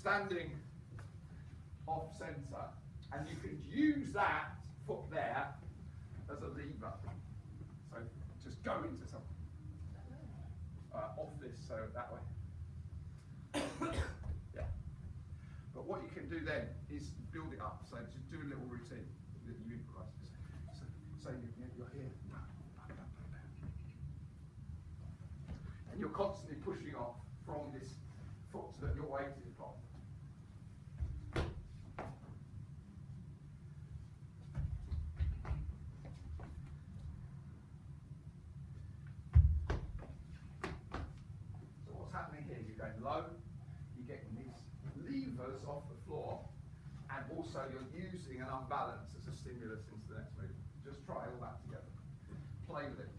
standing off centre, and you can use that foot there as a lever. So just go into something. Off this, so that way. Yeah. But what you can do then is build it up. So just do a little routine that you improvise. So you're here. And you're constantly pushing off from this foot that you're waiting from. So what's happening here? You're going low, you're getting these levers off the floor, and also you're using an unbalance as a stimulus into the next movement. Just try all that together. Play with it.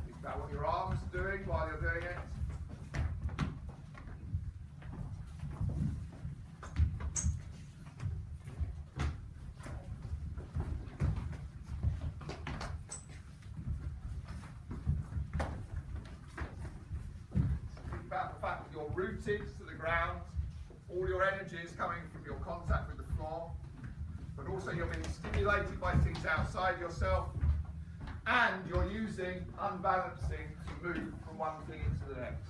Think about what your arms are doing while you're doing it. Rooted to the ground, all your energy is coming from your contact with the floor, but also you're being stimulated by things outside yourself, and you're using unbalancing to move from one thing into the next.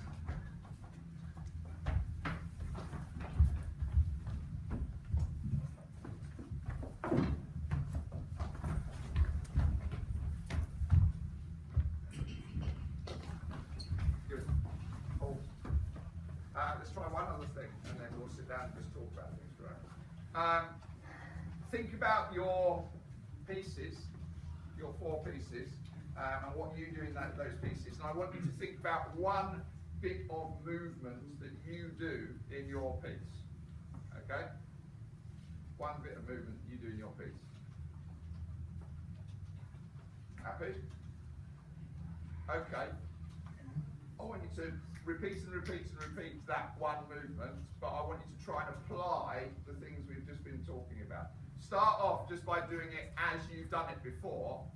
Let's try one other thing, and then we'll sit down and just talk about things. Right? Think about your pieces, your 4 pieces, and what you do in those pieces. And I want you to think about one bit of movement that you do in your piece. Okay? One bit of movement that you do in your piece. Happy? Okay. I want you to repeat and repeat and repeat that one movement, but I want you to try and apply the things we've just been talking about. Start off just by doing it as you've done it before,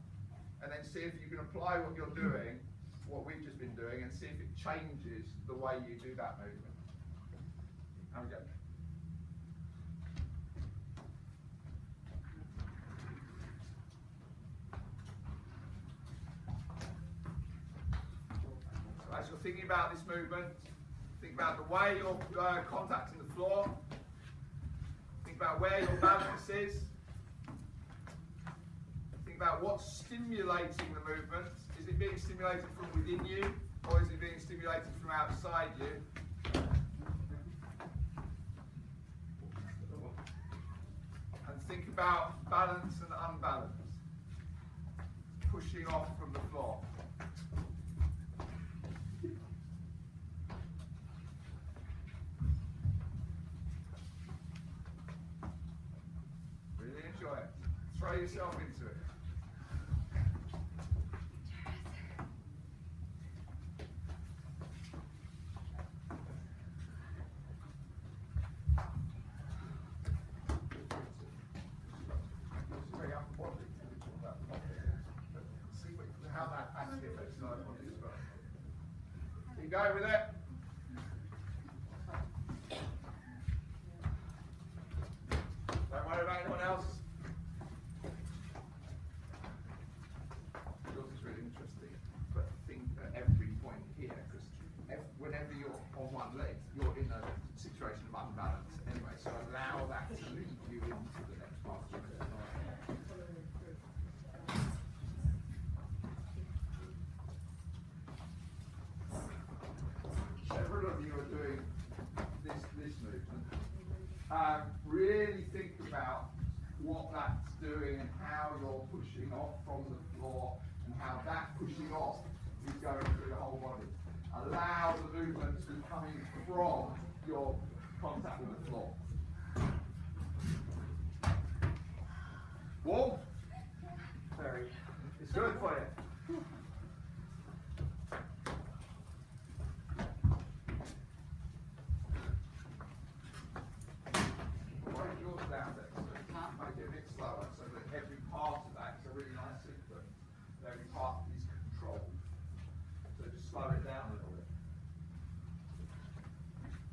and then see if you can apply what you're doing, what we've just been doing, and see if it changes the way you do that movement. Have a go. As you're thinking about this movement, think about the way you're contacting the floor. Think about where your balance is. Think about what's stimulating the movement. Is it being stimulated from within you, or is it being stimulated from outside you? And think about balance and unbalance. Pushing off from the floor. Enjoy it. Throw yourself into it. See how that actually affects the body as well. Keep going with it. Don't worry about anyone else. Yours is really interesting, but think at every point here, because whenever you're on one leg, you're in a situation of unbalance anyway, so allow that to lead you into the next part of it. Several of you are doing this movement. Really think about what that's doing and how you're pushing off from the floor and how that pushing off is going through the whole body. Allow the movement to be coming from your contact with the floor. Warm? Very. It's good for you.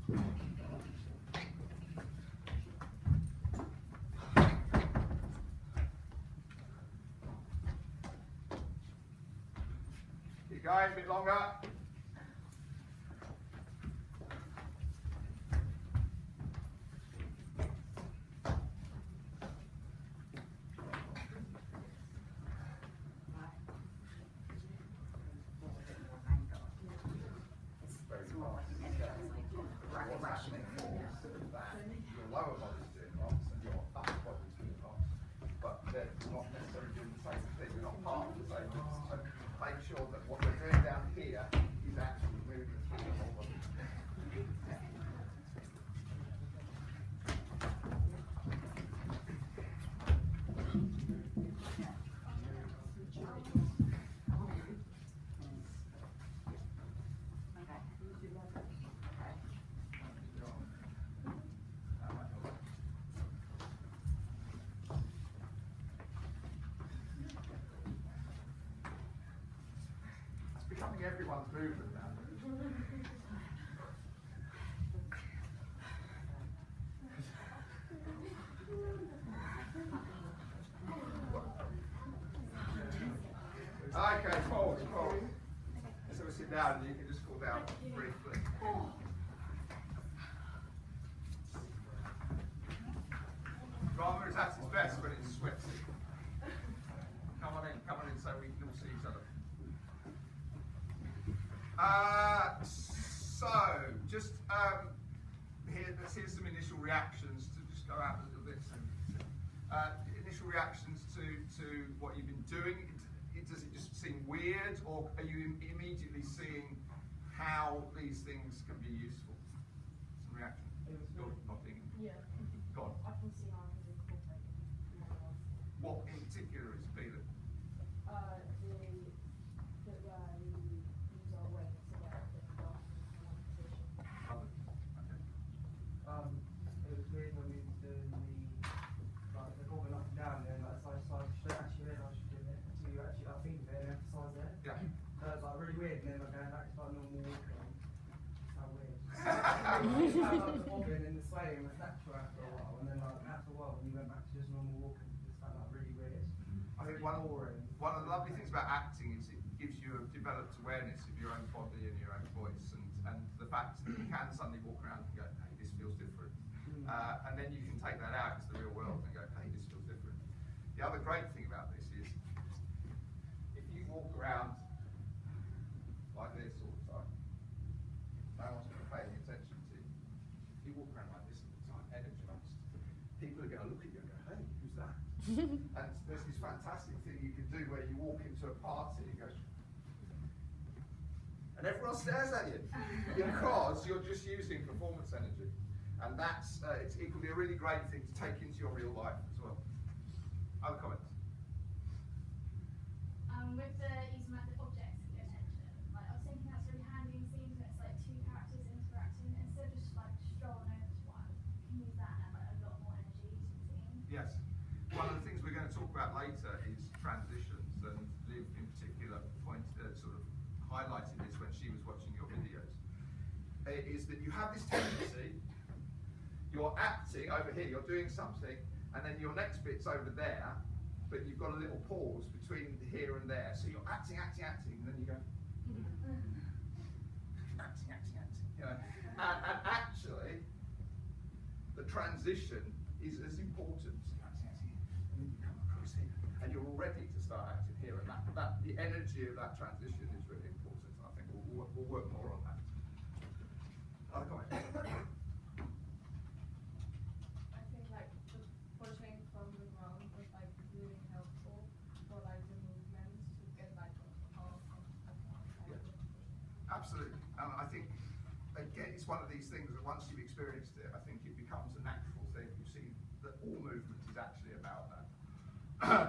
Keep going, a bit longer. Your lower body's doing lots and your upper body's doing lots, but they're not necessarily doing the same thing, they're not part of the same thing. So make sure that what we're doing down here is actually moving through the whole body. Becoming everyone's movement now. Okay, pause. So we sit down and you can just cool down briefly. Drama is at its best when it's sweaty. Come on in so we can all see each other. Here's some initial reactions to just go out a little bit. Initial reactions to what you've been doing. Does it just seem weird, or are you immediately seeing how these things can be useful? Some reaction. You're nodding. Yeah. Go on. I can see how I can incorporate it. What in particular is appealing? We use our weight to get the cloth in one position. It was weird when we were doing the going up and down there, like side to side. You don't actually realise you're doing it until you actually think of it and emphasise it. Yeah. So it's like really weird, and then like going back to like normal walking. How weird. I was wobbling and the swaying was natural after a while, and then like after a while when you went back to just normal walking, it just felt like really weird. I think one of the lovely things about acting is it gives you a developed awareness of your own body and your own voice, and the fact that you can suddenly walk around and go, hey, this feels different. And then you can take that out into the real world and go, hey, this feels different. The other great thing about this is, if you walk around like this all the time, no one's going to pay any attention to you. If you walk around like this all the time, energized, people are going to look at you and go, hey, who's that? And there's this fantastic thing you can do where you walk into a party and go, and everyone stares at you because you're just using performance energy. And that's it's equally a really great thing to take into your real life as well. Other comments? With the using like the objects and the attention, like I was thinking that's really handy in scenes when it's like two characters interacting instead of just like strolling over to one. You can use that and add like a lot more energy to the scene. Yes. One of the things we're going to talk about later is transitions, and Liv in particular sort of highlighted this when she was watching your videos. Is that you have this tendency, you're acting over here, you're doing something, and then your next bit's over there, but you've got a little pause between here and there. So you're acting, and then you go, acting. You know? And actually, the transition is as important. Acting, and then you come across here, and you're all ready to start acting here. And the energy of that transition is really important. I think we'll work more on that. Other comments? I think like the pushing from the ground was like really helpful for like the movements to get like Absolutely. And I think again it's one of these things that once you've experienced it, I think it becomes a natural thing. You see that all movement is actually about that.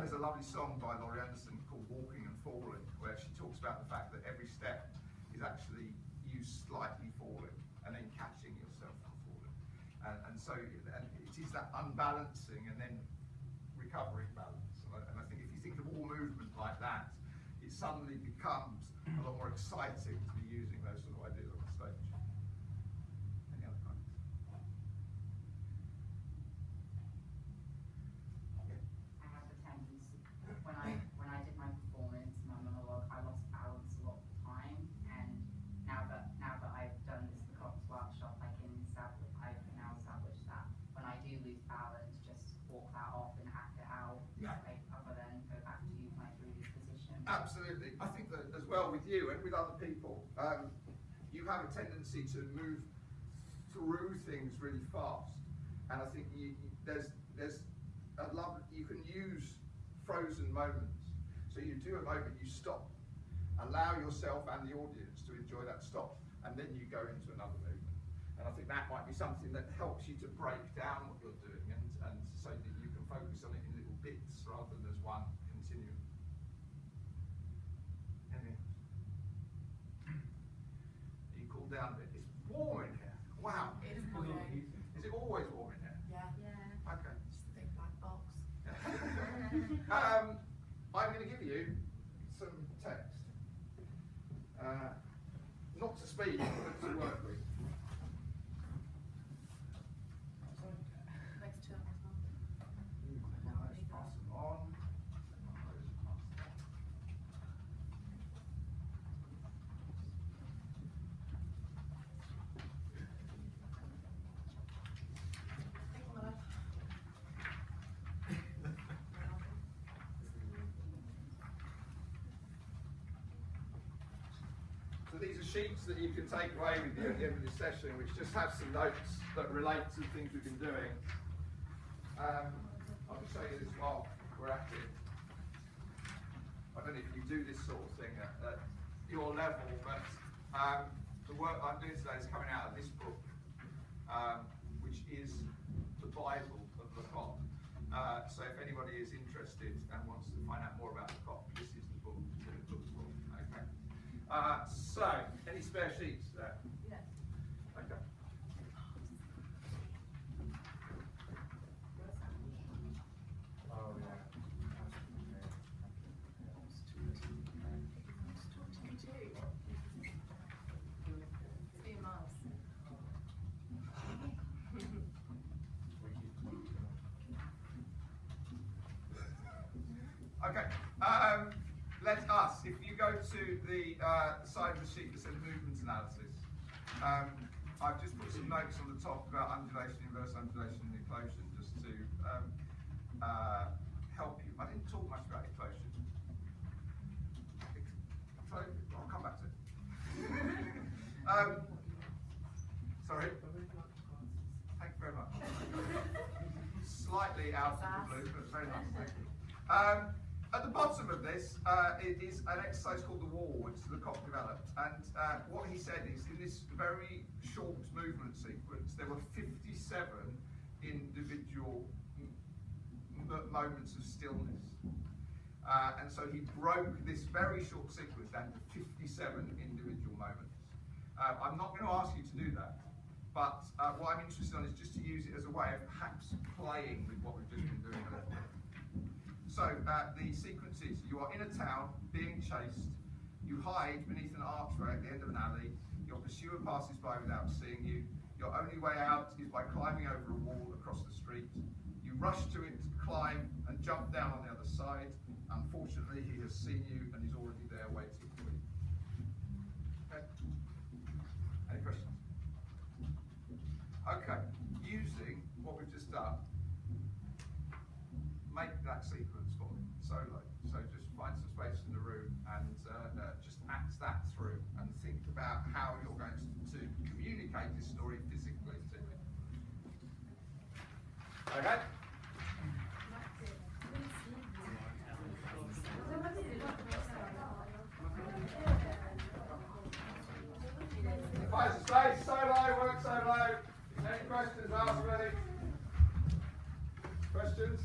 There's a lovely song by Laurie Anderson called Walking and Falling, where she talks about the fact that every step is actually you slightly falling and then catching yourself from falling. And so it is that unbalancing and then recovering balance. And I think if you think of all movement like that, it suddenly becomes a lot more exciting to be using those sort of ideas on the stage. Any other comments? well with you and with other people, you have a tendency to move through things really fast, and I think there's a love. You can use frozen moments. So you do a moment, you stop, allow yourself and the audience to enjoy that stop, and then you go into another movement. And I think that might be something that helps you to break down what you're doing, and so that you can focus on it in little bits rather than as one continuum. Anything else? You cool down a bit. It's warm in here. Wow. It is cold. Is it always warm in here? Yeah. Yeah. Okay. Just a big black box. I'm going to give you some text. Not to speak, but to work with. Next to it. Let's pass them on. So these are sheets that you can take away with you at the end of this session, which just have some notes that relate to things we've been doing. I'll just show you this while we're at it. I don't know if you do this sort of thing at your level, but the work I'm doing today is coming out of this book, which is the Bible of the COP. So if anybody is interested and wants to find out more about the COP, this is the book to look for. Okay. So, any spare sheets there? Yes. Okay. Oh, yeah. Okay, let us, if you go to the side of the sheet that says movement analysis, I've just put some notes on the top about undulation, inverse undulation and eclosion, just to help you. I didn't talk much about eclosion. I'll come back to it. Sorry? Thank you very much. Slightly out of the blue, but very nice, thank you. At the bottom of this it is an exercise called the wall, which the COP developed. And what he said is, in this very short movement sequence, there were 57 individual moments of stillness. And so he broke this very short sequence down to 57 individual moments. I'm not going to ask you to do that, but what I'm interested in is just to use it as a way of perhaps playing with what we've just been doing a little bit. So the sequence is, you are in a town being chased, you hide beneath an archway at the end of an alley, your pursuer passes by without seeing you, your only way out is by climbing over a wall across the street, you rush to it, climb and jump down on the other side. Unfortunately he has seen you and is already there waiting for you. Okay. Any questions? Okay, using what we've just done, make that sequence for me, solo. So just find some space in the room and just act that through and think about how you're going to communicate this story physically to me. Okay? Find some space, solo, work solo. Any questions, ask ready. Questions?